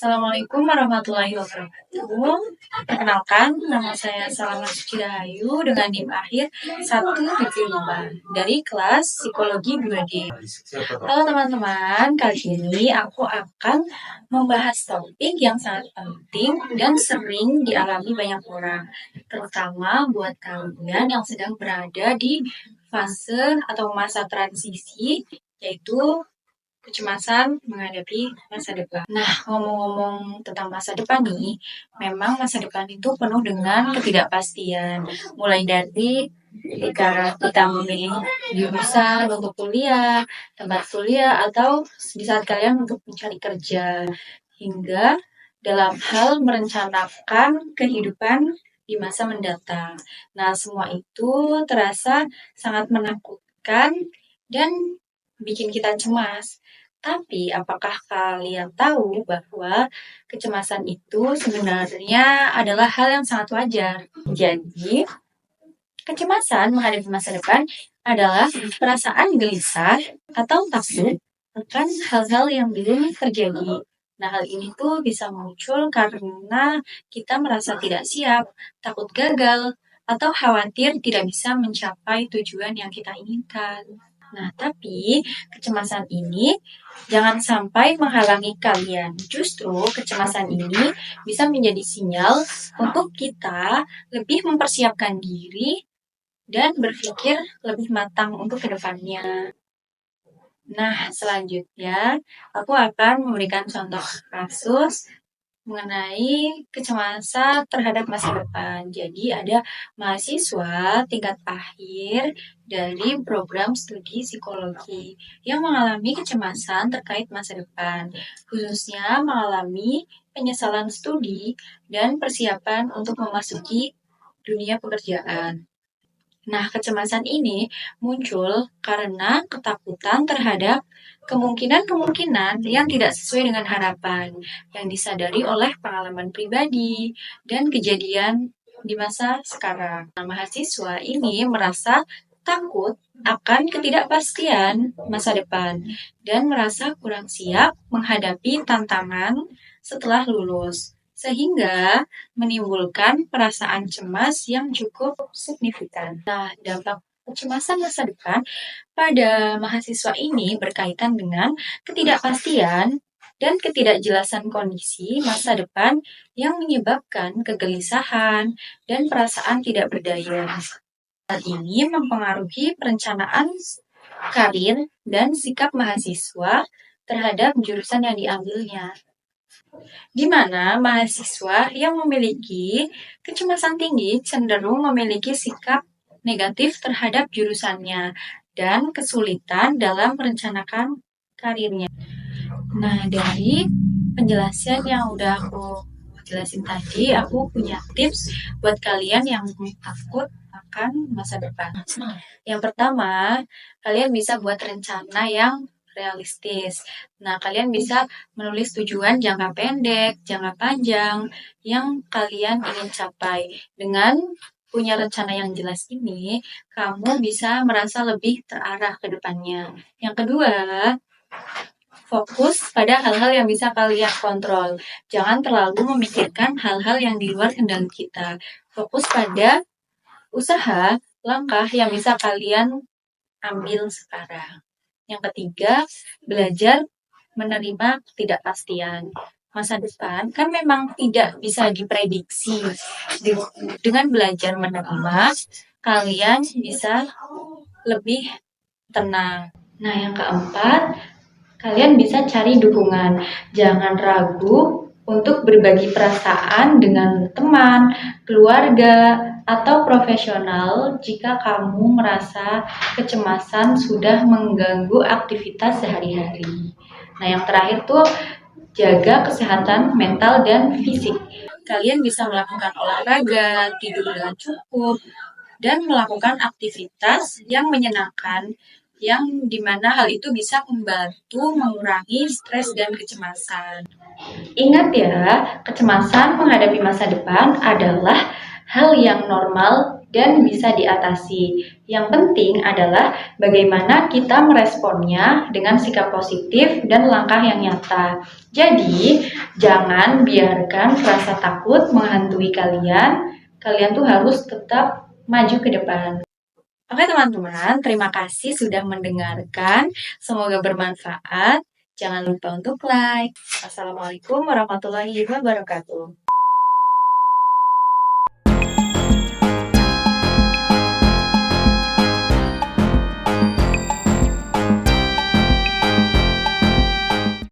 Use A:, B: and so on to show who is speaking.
A: Assalamualaikum warahmatullahi wabarakatuh. Perkenalkan, nama saya Salama Suci Rahayu dengan NIM akhir 175 dari kelas Psikologi 2D. Halo teman-teman, kali ini aku akan membahas topik yang sangat penting dan sering dialami banyak orang, terutama buat kalian yang sedang berada di fase atau masa transisi, yaitu kecemasan menghadapi masa depan. Nah, ngomong-ngomong tentang masa depan nih, memang masa depan itu penuh dengan ketidakpastian. Mulai dari kita memilih jurusan untuk kuliah, tempat kuliah, atau di saat kalian untuk mencari kerja. Hingga dalam hal merencanakan kehidupan di masa mendatang. Nah, semua itu terasa sangat menakutkan dan bikin kita cemas. Tapi, apakah kalian tahu bahwa kecemasan itu sebenarnya adalah hal yang sangat wajar? Jadi, kecemasan menghadapi masa depan adalah perasaan gelisah atau takut akan hal-hal yang belum terjadi. Nah, hal ini tuh bisa muncul karena kita merasa tidak siap, takut gagal, atau khawatir tidak bisa mencapai tujuan yang kita inginkan. Nah, tapi kecemasan ini jangan sampai menghalangi kalian. Justru kecemasan ini bisa menjadi sinyal untuk kita lebih mempersiapkan diri dan berpikir lebih matang untuk kedepannya. Nah, selanjutnya aku akan memberikan contoh kasus mengenai kecemasan terhadap masa depan. Jadi ada mahasiswa tingkat akhir dari program studi psikologi yang mengalami kecemasan terkait masa depan, khususnya mengalami penyesalan studi dan persiapan untuk memasuki dunia pekerjaan. Nah, kecemasan ini muncul karena ketakutan terhadap kemungkinan-kemungkinan yang tidak sesuai dengan harapan yang disadari oleh pengalaman pribadi dan kejadian di masa sekarang. Nah, mahasiswa ini merasa takut akan ketidakpastian masa depan dan merasa kurang siap menghadapi tantangan setelah lulus, sehingga menimbulkan perasaan cemas yang cukup signifikan. Nah, dampak kecemasan masa depan pada mahasiswa ini berkaitan dengan ketidakpastian dan ketidakjelasan kondisi masa depan yang menyebabkan kegelisahan dan perasaan tidak berdaya. Hal ini mempengaruhi perencanaan karir dan sikap mahasiswa terhadap jurusan yang diambilnya, di mana mahasiswa yang memiliki kecemasan tinggi cenderung memiliki sikap negatif terhadap jurusannya dan kesulitan dalam merencanakan karirnya. Nah, dari penjelasan yang udah aku jelasin tadi, aku punya tips buat kalian yang takut akan masa depan. Yang pertama, kalian bisa buat rencana yang realistis. Nah, kalian bisa menulis tujuan jangka pendek, jangka panjang yang kalian ingin capai. Dengan punya rencana yang jelas ini, kamu bisa merasa lebih terarah ke depannya. Yang kedua, fokus pada hal-hal yang bisa kalian kontrol. Jangan terlalu memikirkan hal-hal yang di luar kendali kita. Fokus pada usaha, langkah yang bisa kalian ambil sekarang. Yang ketiga, belajar menerima ketidakpastian. Masa depan kan memang tidak bisa diprediksi. Dengan belajar menerima, kalian bisa lebih tenang. Nah, yang keempat, kalian bisa cari dukungan. Jangan ragu untuk berbagi perasaan dengan teman, keluarga, atau profesional jika kamu merasa kecemasan sudah mengganggu aktivitas sehari-hari. Nah, yang terakhir tuh jaga kesehatan mental dan fisik. Kalian bisa melakukan olahraga, tidur dengan cukup, dan melakukan aktivitas yang menyenangkan, yang dimana hal itu bisa membantu mengurangi stres dan kecemasan. Ingat ya, kecemasan menghadapi masa depan adalah hal yang normal dan bisa diatasi. Yang penting adalah bagaimana kita meresponnya dengan sikap positif dan langkah yang nyata. Jadi, jangan biarkan rasa takut menghantui kalian. Kalian tuh harus tetap maju ke depan. Oke teman-teman, terima kasih sudah mendengarkan. Semoga bermanfaat. Jangan lupa untuk like. Assalamualaikum warahmatullahi wabarakatuh.